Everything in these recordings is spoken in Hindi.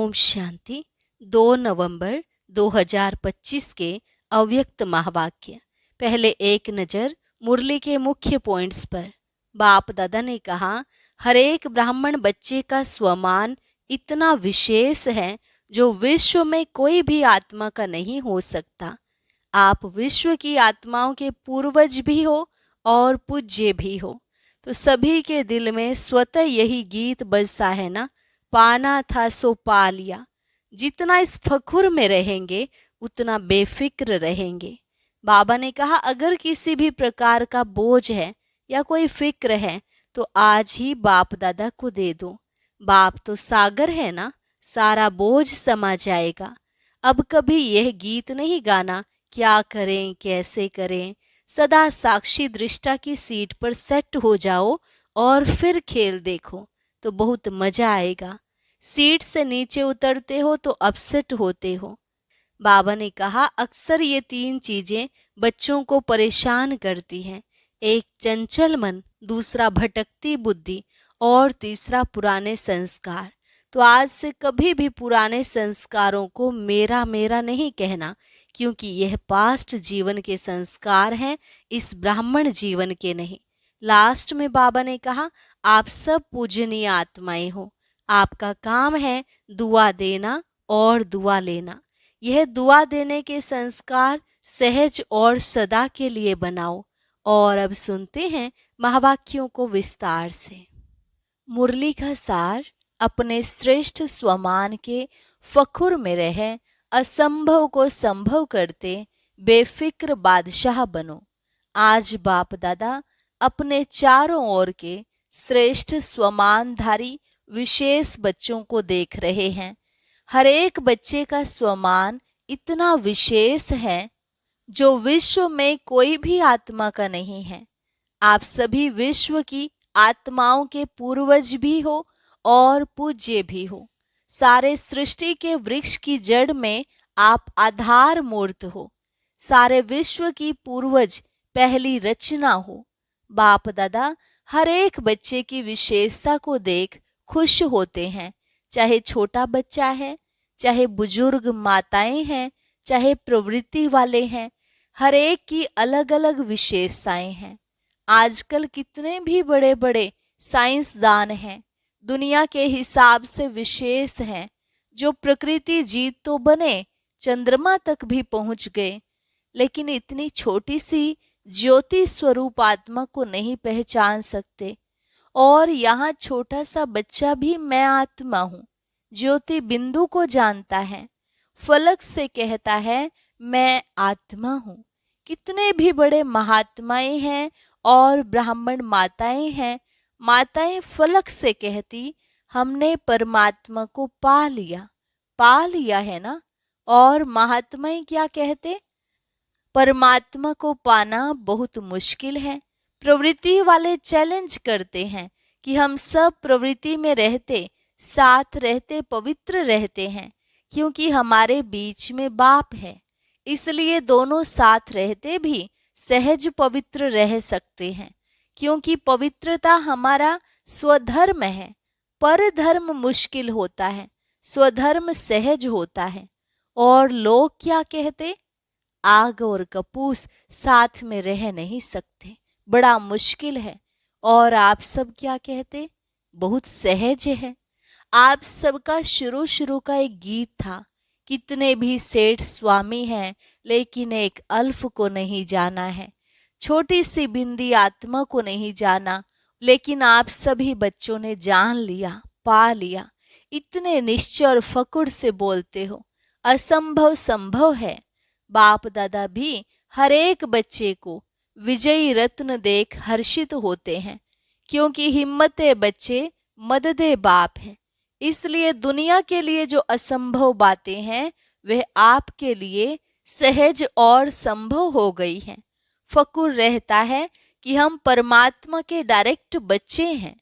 ओम शांति। 2 नवंबर 2025 के अव्यक्त महावाक्य। पहले एक नज़र मुरली के मुख्य पॉइंट्स पर। बाप दादा ने कहा, हर एक ब्राह्मण बच्चे का स्वमान इतना विशेष है जो विश्व में कोई भी आत्मा का नहीं हो सकता। आप विश्व की आत्माओं के पूर्वज भी हो और पूज्य भी हो, तो सभी के दिल में स्वतः यही गीत बजता है ना, पाना था सो पा लिया। जितना इस फखुर में रहेंगे उतना बेफिक्र रहेंगे। बाबा ने कहा, अगर किसी भी प्रकार का बोझ है या कोई फिक्र है तो आज ही बाप दादा को दे दो। बाप तो सागर है ना, सारा बोझ समा जाएगा। अब कभी यह गीत नहीं गाना, क्या करें कैसे करें। सदा साक्षी दृष्टा की सीट पर सेट हो जाओ और फिर खेल देखो तो बहुत मजा आएगा। सीट से नीचे उतरते हो तो अपसेट होते हो। बाबा ने कहा, अक्सर ये 3 चीजें बच्चों को परेशान करती हैं। एक चंचल मन, दूसरा भटकती बुद्धि और तीसरा पुराने संस्कार। तो आज से कभी भी पुराने संस्कारों को मेरा मेरा नहीं कहना, क्योंकि यह पास्ट जीवन के संस्कार हैं, इस ब्राह्मण जीवन के नहीं। लास्ट में बाबा ने कहा, आप सब पूजनीय आत्माएं हो। आपका काम है दुआ देना और दुआ लेना। यह दुआ देने के संस्कार सहज और सदा के लिए बनाओ। और अब सुनते हैं महावाक्यों को विस्तार से। मुरली का सार, अपने श्रेष्ठ स्वमान के फखुर में रहे, असंभव को संभव करते बेफिक्र बादशाह बनो। आज बाप दादा अपने चारों ओर के श्रेष्ठ स्वमानधारी विशेष बच्चों को देख रहे हैं। हर एक बच्चे का स्वमान इतना विशेष है जो विश्व में कोई भी आत्मा का नहीं है। आप सभी विश्व की आत्माओं के पूर्वज भी हो और पूज्य भी हो। सारे सृष्टि के वृक्ष की जड़ में आप आधार मूर्त हो। सारे विश्व की पूर्वज पहली रचना हो। बाप दादा हर एक बच्चे की विशेषता को देख खुश होते हैं। चाहे छोटा बच्चा है, चाहे बुजुर्ग माताएं हैं, चाहे प्रवृत्ति वाले हैं, हर एक की अलग अलग विशेषताएं हैं। आजकल कितने भी बड़े बड़े साइंसदान हैं, दुनिया के हिसाब से विशेष हैं, जो प्रकृति जीत तो बने, चंद्रमा तक भी पहुंच गए, लेकिन इतनी छोटी सी ज्योति स्वरूप आत्मा को नहीं पहचान सकते। और यहाँ छोटा सा बच्चा भी मैं आत्मा हूँ ज्योति बिंदु को जानता है, फलक से कहता है मैं आत्मा हूँ। कितने भी बड़े महात्माएं हैं और ब्राह्मण माताएं हैं, माताएं फलक से कहती हमने परमात्मा को पा लिया है ना। और महात्माएं क्या कहते, परमात्मा को पाना बहुत मुश्किल है। प्रवृत्ति वाले चैलेंज करते हैं कि हम सब प्रवृत्ति में रहते, साथ रहते, पवित्र रहते हैं, क्योंकि हमारे बीच में बाप है, इसलिए दोनों साथ रहते भी सहज पवित्र रह सकते हैं। क्योंकि पवित्रता हमारा स्वधर्म है, पर धर्म मुश्किल होता है, स्वधर्म सहज होता है। और लोग क्या कहते, आग और कपूस साथ में रह नहीं सकते, बड़ा मुश्किल है। और आप सब क्या कहते, बहुत सहज है। आप सबका शुरू का एक गीत था, कितने भी सेठ स्वामी हैं लेकिन एक अल्फ को नहीं जाना है, छोटी सी बिंदी आत्मा को नहीं जाना, लेकिन आप सभी बच्चों ने जान लिया, पा लिया। इतने निश्चय और फकुर से बोलते हो, असंभव संभव है। बाप दादा भी हर एक बच्चे को विजयी रत्न देख हर्षित होते हैं, क्योंकि हिम्मते बच्चे मददे बाप है। इसलिए दुनिया के लिए जो असंभव बातें हैं वह आपके लिए सहज और संभव हो गई हैं। फकुर रहता है कि हम परमात्मा के डायरेक्ट बच्चे हैं।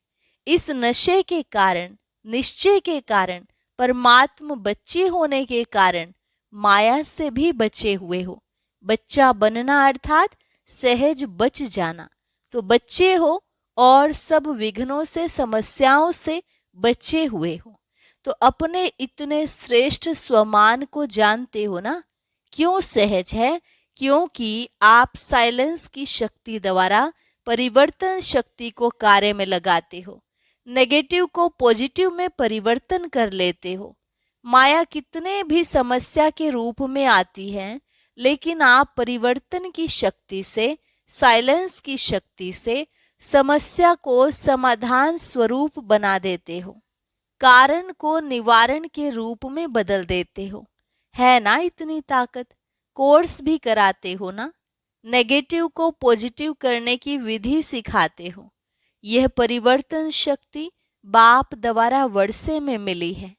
इस नशे के कारण, निश्चय के कारण, परमात्मा बच्चे होने के कारण माया से भी बचे हुए हो। बच्चा बनना अर्थात सहज बच जाना। तो बच्चे हो और सब विघ्नों से, समस्याओं से बचे हुए हो। तो अपने इतने श्रेष्ठ स्वमान को जानते हो ना। क्यों सहज है? क्योंकि आप साइलेंस की शक्ति द्वारा परिवर्तन शक्ति को कार्य में लगाते हो, नेगेटिव को पॉजिटिव में परिवर्तन कर लेते हो। माया कितने भी समस्या के रूप में आती है, लेकिन आप परिवर्तन की शक्ति से, साइलेंस की शक्ति से समस्या को समाधान स्वरूप बना देते हो, कारण को निवारण के रूप में बदल देते हो। है ना इतनी ताकत? कोर्स भी कराते हो ना, नेगेटिव को पॉजिटिव करने की विधि सिखाते हो। यह परिवर्तन शक्ति बाप द्वारा वर्षे में मिली है।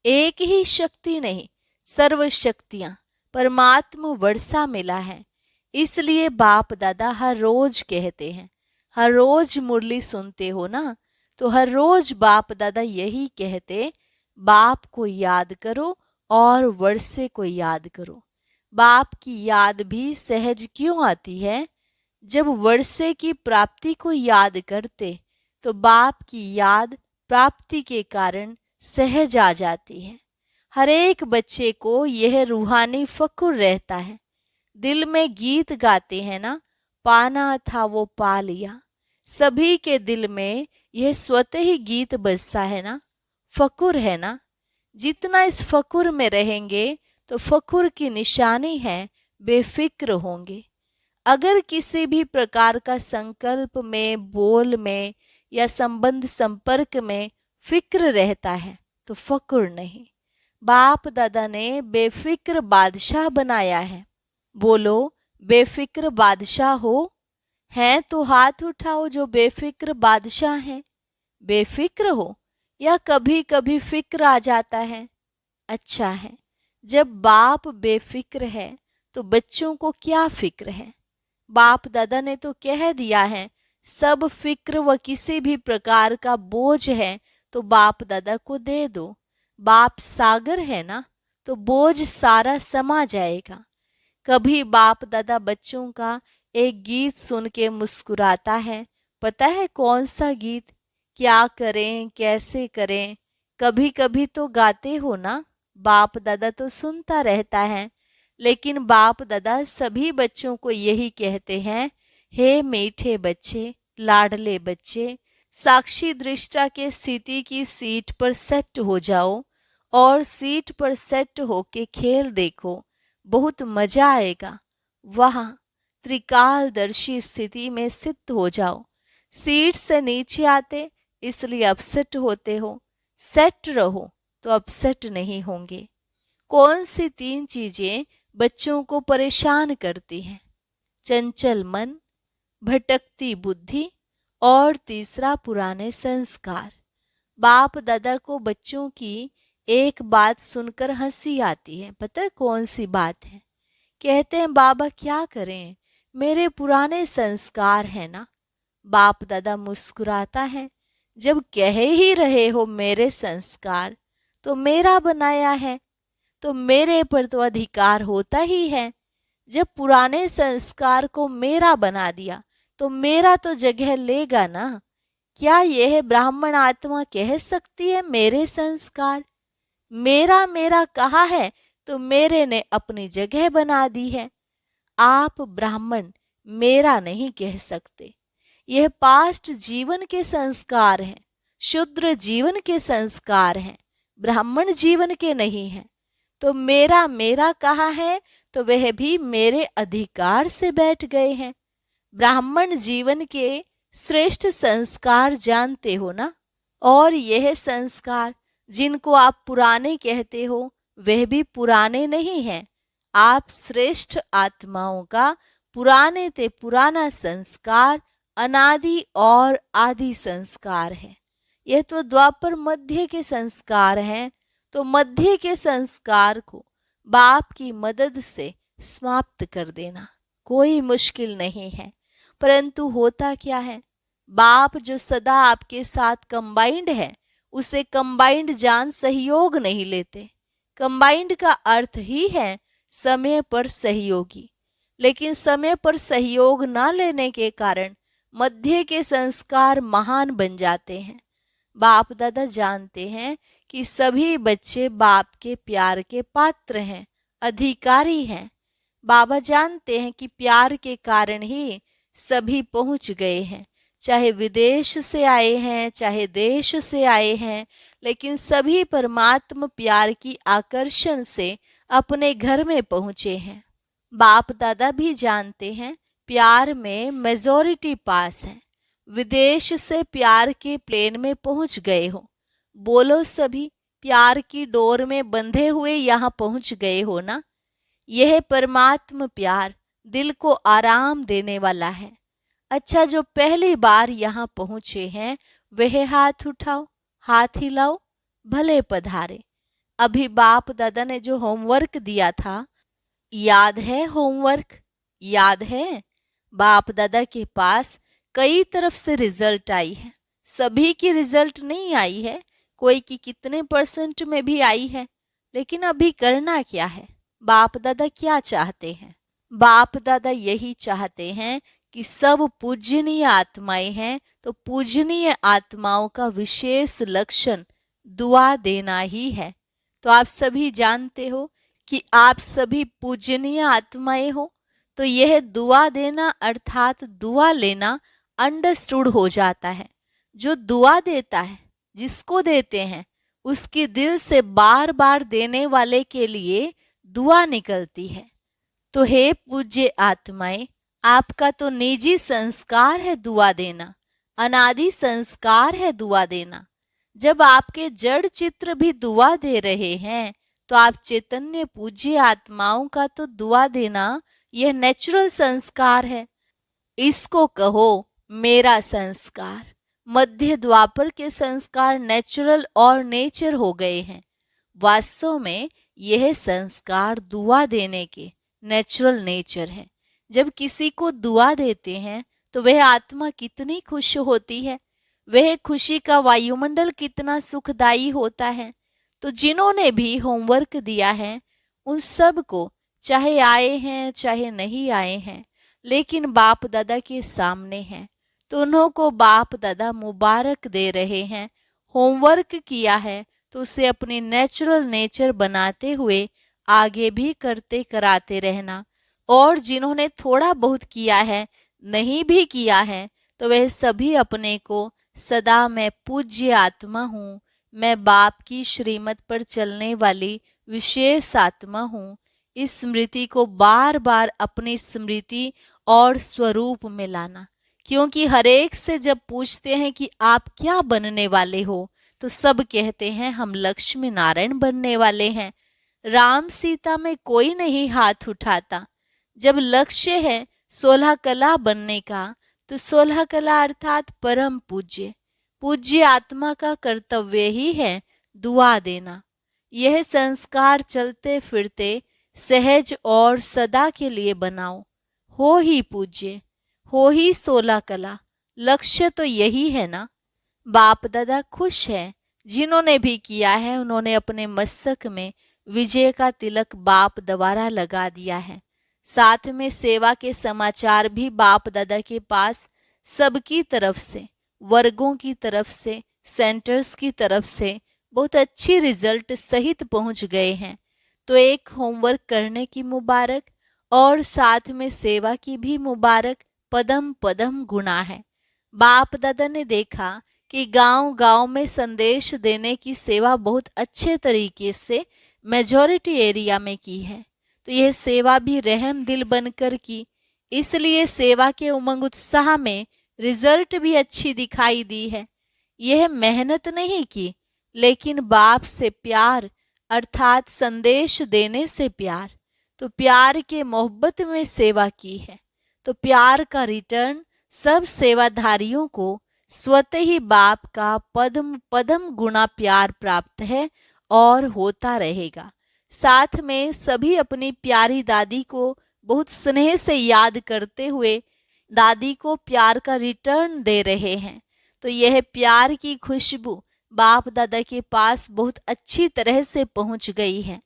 एक ही शक्ति नहीं, सर्व शक्तियां परमात्मा वर्षा मिला है। इसलिए बाप दादा हर रोज कहते हैं, हर रोज मुरली सुनते हो ना, तो हर रोज बाप दादा यही कहते, बाप को याद करो और वर्षे को याद करो। बाप की याद भी सहज क्यों आती है? जब वर्षे की प्राप्ति को याद करते तो बाप की याद प्राप्ति के कारण सहज आ जाती है। हर एक बच्चे को यह रूहानी फक्र रहता है। दिल में गीत गाते हैं ना, पाना था वो पा लिया। सभी के दिल में यह स्वतः ही गीत बजता है ना, फक्र है ना। जितना इस फक्र में रहेंगे तो फक्र की निशानी है बेफिक्र होंगे। अगर किसी भी प्रकार का संकल्प में, बोल में या संबंध संपर्क में फिक्र रहता है तो फक्र नहीं। बाप दादा ने बेफिक्र बादशाह बनाया है। बोलो बेफिक्र बादशाह हो? हैं तो हाथ उठाओ जो बेफिक्र बादशाह हैं। बेफिक्र हो या कभी कभी फिक्र आ जाता है? अच्छा है, जब बाप बेफिक्र है तो बच्चों को क्या फिक्र है? बाप दादा ने तो कह दिया है, सब फिक्र व किसी भी प्रकार का बोझ है तो बाप दादा को दे दो। बाप सागर है ना, तो बोझ सारा समा जाएगा। कभी बाप दादा बच्चों का एक गीत सुन के मुस्कुराता है। पता है कौन सा गीत? क्या करें कैसे करें? कभी कभी तो गाते हो ना। बाप दादा तो सुनता रहता है, लेकिन बाप दादा सभी बच्चों को यही कहते हैं, हे मीठे बच्चे, लाडले बच्चे, साक्षी दृष्टा के स्थिति की सीट पर सेट हो जाओ और सीट पर सेट होके खेल देखो, बहुत मजा आएगा। वहां त्रिकालदर्शी स्थिति में स्थित हो जाओ। सीट से नीचे आते इसलिए अपसेट होते हो, सेट रहो तो अपसेट नहीं होंगे। कौन सी तीन चीजें बच्चों को परेशान करती हैं? चंचल मन, भटकती बुद्धि और तीसरा पुराने संस्कार। बाप दादा को बच्चों की एक बात सुनकर हंसी आती है। पता है कौन सी बात है? कहते हैं बाबा क्या करें, मेरे पुराने संस्कार है ना। बाप दादा मुस्कुराता है, जब कह ही रहे हो मेरे संस्कार, तो मेरा बनाया है तो मेरे पर तो अधिकार होता ही है। जब पुराने संस्कार को मेरा बना दिया तो मेरा तो जगह लेगा ना। क्या यह ब्राह्मण आत्मा कह सकती है मेरे संस्कार? मेरा मेरा कहा है तो मेरे ने अपनी जगह बना दी है। आप ब्राह्मण मेरा नहीं कह सकते। यह पास्ट जीवन के संस्कार हैं, शूद्र जीवन के संस्कार हैं, ब्राह्मण जीवन के नहीं हैं। तो मेरा मेरा कहा है तो वह भी मेरे अधिकार से बैठ गए हैं। ब्राह्मण जीवन के श्रेष्ठ संस्कार जानते हो ना। और यह संस्कार जिनको आप पुराने कहते हो वह भी पुराने नहीं हैं। आप श्रेष्ठ आत्माओं का पुराने ते पुराना संस्कार अनादि और आदि संस्कार है। यह तो द्वापर मध्य के संस्कार हैं। तो मध्य के संस्कार को बाप की मदद से समाप्त कर देना कोई मुश्किल नहीं है। परंतु होता क्या है, बाप जो सदा आपके साथ कंबाइंड है उसे कंबाइंड जान सहयोग नहीं लेते। कंबाइंड का अर्थ ही है समय पर सहयोगी, लेकिन समय पर सहयोग ना लेने के कारण मध्य के संस्कार महान बन जाते हैं। बाप दादा जानते हैं कि सभी बच्चे बाप के प्यार के पात्र हैं, अधिकारी हैं। बाबा जानते हैं कि प्यार के कारण ही सभी पहुंच गए हैं, चाहे विदेश से आए हैं, चाहे देश से आए हैं, लेकिन सभी परमात्मा प्यार की आकर्षण से अपने घर में पहुंचे हैं। बाप दादा भी जानते हैं प्यार में मेजॉरिटी पास है। विदेश से प्यार के प्लेन में पहुंच गए हो। बोलो सभी, प्यार की डोर में बंधे हुए यहाँ पहुंच गए हो ना। यह परमात्मा प्यार दिल को आराम देने वाला है। अच्छा, जो पहली बार यहाँ पहुंचे हैं वह हाथ उठाओ, हाथ हिलाओ, भले पधारे। अभी बाप दादा ने जो होमवर्क दिया था, याद है? होमवर्क याद है? बाप दादा के पास कई तरफ से रिजल्ट आई है। सभी की रिजल्ट नहीं आई है, कोई की कितने % में भी आई है। लेकिन अभी करना क्या है? बाप दादा क्या चाहते हैं? बाप दादा यही चाहते हैं कि सब पूजनीय आत्माएं हैं, तो पूजनीय आत्माओं का विशेष लक्षण दुआ देना ही है। तो आप सभी जानते हो कि आप सभी पूजनीय आत्माएं हो, तो यह दुआ देना अर्थात दुआ लेना अंडरस्टूड हो जाता है। जो दुआ देता है, जिसको देते हैं, उसकी दिल से बार बार देने वाले के लिए दुआ निकलती है। तो हे पूज्य आत्माएं, आपका तो निजी संस्कार है दुआ देना, अनादि संस्कार है दुआ देना। जब आपके जड़ चित्र भी दुआ दे रहे हैं, तो आप चैतन्य पूज्य आत्माओं का तो दुआ देना यह नेचुरल संस्कार है। इसको कहो मेरा संस्कार। मध्य द्वापर के संस्कार नेचुरल और नेचर हो गए हैं। वास्तव में यह संस्कार दुआ देने के नेचुरल नेचर है। जब किसी को दुआ देते हैं तो वह आत्मा कितनी खुश होती है, वह खुशी का वायुमंडल कितना सुखदायी होता है। तो जिन्होंने भी होमवर्क दिया है उन सब को, चाहे आए हैं चाहे नहीं आए हैं, लेकिन बाप दादा के सामने हैं, तो उन्हों को बाप दादा मुबारक दे रहे हैं। होमवर्क किया है तो उसे अपनी नेचुरल नेचर बनाते हुए आगे भी करते कराते रहना। और जिन्होंने थोड़ा बहुत किया है, नहीं भी किया है, तो वह सभी अपने को सदा मैं पूज्य आत्मा हूँ, मैं बाप की श्रीमत पर चलने वाली विशेष आत्मा हूँ, इस स्मृति को बार बार अपनी स्मृति और स्वरूप में लाना। क्योंकि हर एक से जब पूछते हैं कि आप क्या बनने वाले हो, तो सब कहते हैं हम लक्ष्मी नारायण बनने वाले हैं। राम सीता में कोई नहीं हाथ उठाता। जब लक्ष्य है 16 कला बनने का, तो 16 कला अर्थात परम पूज्य पूज्य आत्मा का कर्तव्य ही है दुआ देना। यह संस्कार चलते फिरते सहज और सदा के लिए बनाओ। हो ही पूज्य, हो ही 16 कला, लक्ष्य तो यही है ना। बाप दादा खुश है। जिन्होंने भी किया है उन्होंने अपने मस्तक में विजय का तिलक बाप द्वारा लगा दिया है। साथ में सेवा के समाचार भी बाप दादा के पास सबकी तरफ से, वर्गों की तरफ से, सेंटर्स की तरफ से बहुत अच्छी रिजल्ट सहित पहुंच गए हैं। तो एक होमवर्क करने की मुबारक और साथ में सेवा की भी मुबारक, पदम पदम गुना है। बाप दादा ने देखा कि गांव गांव में संदेश देने की सेवा बहुत अच्छे तरीके से मेजॉरिटी एरिया में की है। तो यह सेवा भी रहम दिल बनकर की, इसलिए सेवा के उमंग उत्साह में रिजल्ट भी अच्छी दिखाई दी है। यह मेहनत नहीं की, लेकिन बाप से प्यार अर्थात संदेश देने से प्यार, तो प्यार के मोहब्बत में सेवा की है। तो प्यार का रिटर्न सब सेवाधारियों को स्वतः ही बाप का पद्म पदम गुना प्यार प्राप्त है और होता रहेगा। साथ में सभी अपनी प्यारी दादी को बहुत स्नेह से याद करते हुए दादी को प्यार का रिटर्न दे रहे हैं। तो यह प्यार की खुशबू बाप दादा के पास बहुत अच्छी तरह से पहुंच गई है।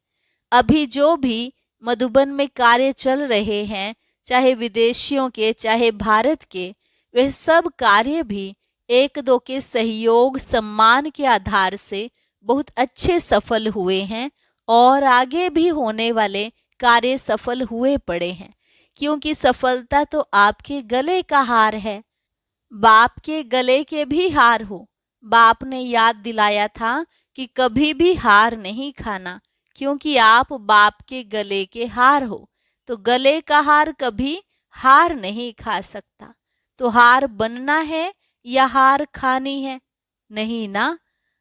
अभी जो भी मधुबन में कार्य चल रहे हैं, चाहे विदेशियों के चाहे भारत के, वह सब कार्य भी एक दो के सहयोग सम्मान के आधार से बहुत अच्छे सफल हुए हैं और आगे भी होने वाले कार्य सफल हुए पड़े हैं, क्योंकि सफलता तो आपके गले का हार है। बाप के गले के भी हार हो। बाप ने याद दिलाया था कि कभी भी हार नहीं खाना, क्योंकि आप बाप के गले के हार हो। तो गले का हार कभी हार नहीं खा सकता। तो हार बनना है या हार खानी है? नहीं ना,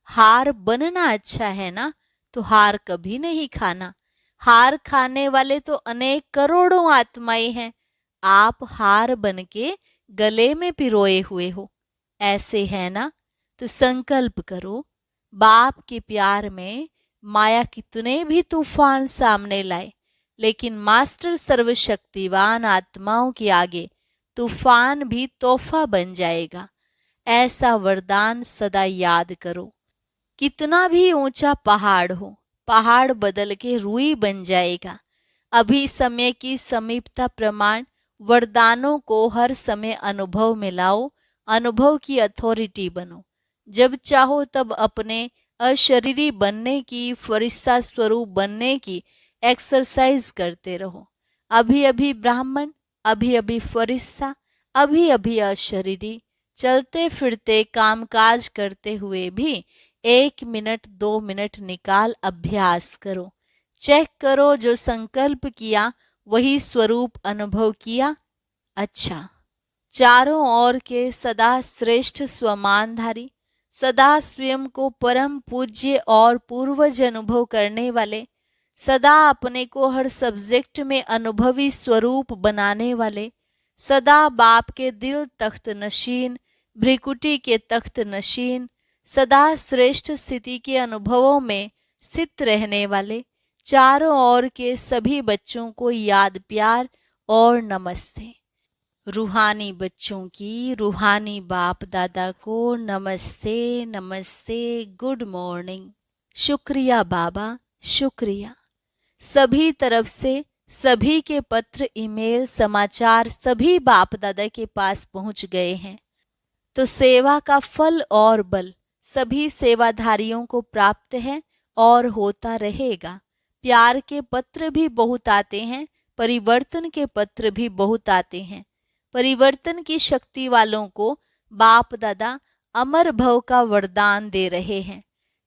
हार बनना अच्छा है ना, तो हार कभी नहीं खाना। हार खाने वाले तो अनेक करोड़ों आत्माएं हैं। आप हार बन के गले में पिरोए हुए हो, ऐसे है ना? तो संकल्प करो, बाप के प्यार में माया कितने भी तूफान सामने लाए, लेकिन मास्टर सर्वशक्तिवान आत्माओं के आगे तूफान भी तोहफा बन जाएगा। ऐसा वरदान सदा याद करो। कितना भी ऊंचा पहाड़ हो, पहाड़ बदल के रूई बन जाएगा। अभी समय की समीपता प्रमाण वरदानों को हर समय अनुभव में लाओ, अनुभव की अथॉरिटी बनो। जब चाहो तब अपने अशरीरी बनने की, फरिश्ता स्वरूप बनने की एक्सरसाइज करते रहो। अभी अभी ब्राह्मण, अभी अभी फरिश्ता, अभी अभी अशरीरी, चलते फिरते कामकाज करते हुए भी 1 मिनट 2 मिनट निकाल अभ्यास करो। चेक करो, जो संकल्प किया वही स्वरूप अनुभव किया। अच्छा, चारों ओर के सदा श्रेष्ठ स्वमानधारी, सदा स्वयं को परम पूज्य और पूर्वज अनुभव करने वाले, सदा अपने को हर सब्जेक्ट में अनुभवी स्वरूप बनाने वाले, सदा बाप के दिल तख्त नशीन, भ्रिकुटी के तख्त नशीन, सदा श्रेष्ठ स्थिति के अनुभवों में स्थित रहने वाले, चारों ओर के सभी बच्चों को याद प्यार और नमस्ते। रूहानी बच्चों की रूहानी बाप दादा को नमस्ते नमस्ते, गुड मॉर्निंग। शुक्रिया बाबा, शुक्रिया। सभी तरफ से सभी के पत्र, ईमेल, समाचार सभी बाप दादा के पास पहुंच गए हैं। तो सेवा का फल और बल सभी सेवाधारियों को प्राप्त है और होता रहेगा। प्यार के पत्र भी बहुत आते हैं, परिवर्तन के पत्र भी बहुत आते हैं। परिवर्तन की शक्ति वालों को बाप दादा अमर भव का वरदान दे रहे हैं।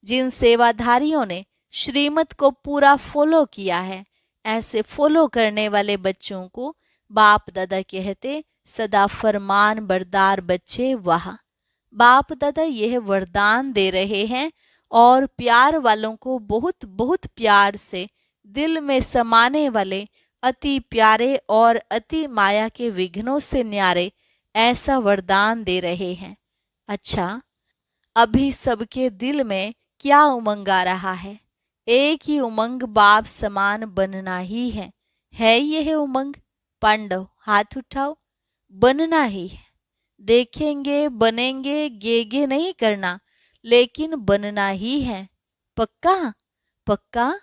जिन सेवाधारियों ने श्रीमत को पूरा फॉलो किया है, ऐसे फॉलो करने वाले बच्चों को बाप दादा कहते सदा फरमान बरदार बच्चे। वाह, बाप दादा यह वरदान दे रहे हैं और प्यार वालों को बहुत बहुत प्यार से दिल में समाने वाले अति प्यारे और अति माया के विघ्नों से न्यारे ऐसा वरदान दे रहे हैं। अच्छा, अभी सबके दिल में क्या उमंग आ रहा है? एक ही उमंग, बाप समान बनना ही है यह उमंग? पांडव हाथ उठाओ। बनना ही है। देखेंगे, बनेंगे, गेगे नहीं करना, लेकिन बनना ही है। पक्का? पक्का?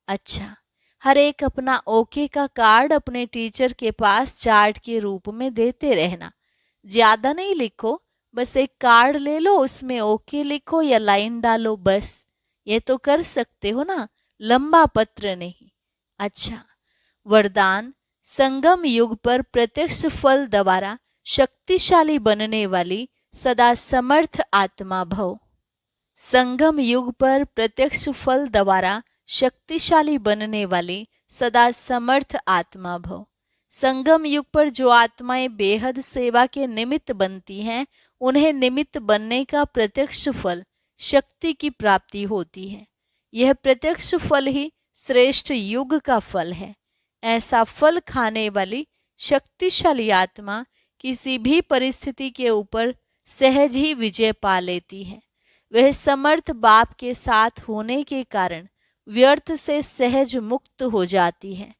अच्छा, हर एक अपना ओके का कार्ड अपने टीचर के पास चार्ट के रूप में देते रहना। ज्यादा नहीं लिखो, बस एक कार्ड ले लो, उसमें ओके लिखो या लाइन डालो, बस। ये तो कर सकते हो ना, लंबा पत्र नहीं। अच्छा, वरदान संगम युग पर प्रत्यक्ष फल द्वारा शक्तिशाली बनने वाली सदा समर्थ आत्मा भव। संगम युग पर प्रत्यक्ष फल द्वारा शक्तिशाली बनने वाली सदा समर्थ आत्मा भव। संगम युग पर जो आत्माएं बेहद सेवा के निमित्त बनती हैं, उन्हें निमित्त बनने का प्रत्यक्ष फल शक्ति की प्राप्ति होती है। यह प्रत्यक्ष फल ही श्रेष्ठ युग का फल है। ऐसा फल खाने वाली शक्तिशाली आत्मा किसी भी परिस्थिति के ऊपर सहज ही विजय पा लेती है। वह समर्थ बाप के साथ होने के कारण व्यर्थ से सहज मुक्त हो जाती है।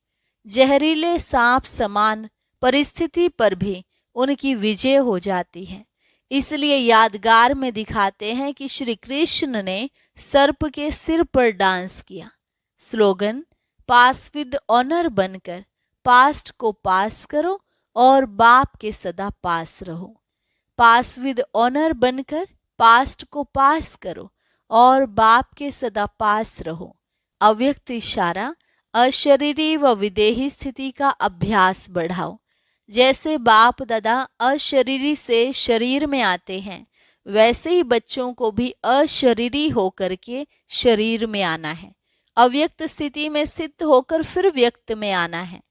जहरीले सांप समान परिस्थिति पर भी उनकी विजय हो जाती है। इसलिए यादगार में दिखाते हैं कि श्री कृष्ण ने सर्प के सिर पर डांस किया। स्लोगन, पास विद ऑनर बनकर पास्ट को पास करो और बाप के सदा पास रहो। पास विद ऑनर बनकर पास्ट को पास करो और बाप के सदा पास रहो। अव्यक्त इशारा, अशरीरी व विदेही स्थिति का अभ्यास बढ़ाओ। जैसे बाप दादा अशरीरी से शरीर में आते हैं, वैसे ही बच्चों को भी अशरीरी होकर के शरीर में आना है। अव्यक्त स्थिति में स्थित होकर फिर व्यक्त में आना है।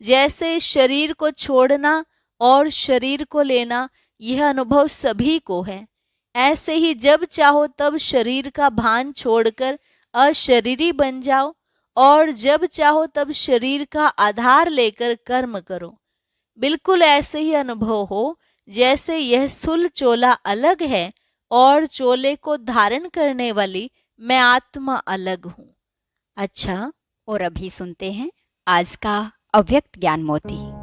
जैसे शरीर को छोड़ना और शरीर को लेना, यह अनुभव सभी को है। ऐसे ही जब चाहो तब शरीर का भान छोड़कर अशरीरी बन जाओ और जब चाहो तब शरीर का आधार लेकर कर्म करो। बिल्कुल ऐसे ही अनुभव हो जैसे यह सुल चोला अलग है और चोले को धारण करने वाली मैं आत्मा अलग हूँ। अच्छा, और अभी सुनते हैं आज का अव्यक्त ज्ञान मोती।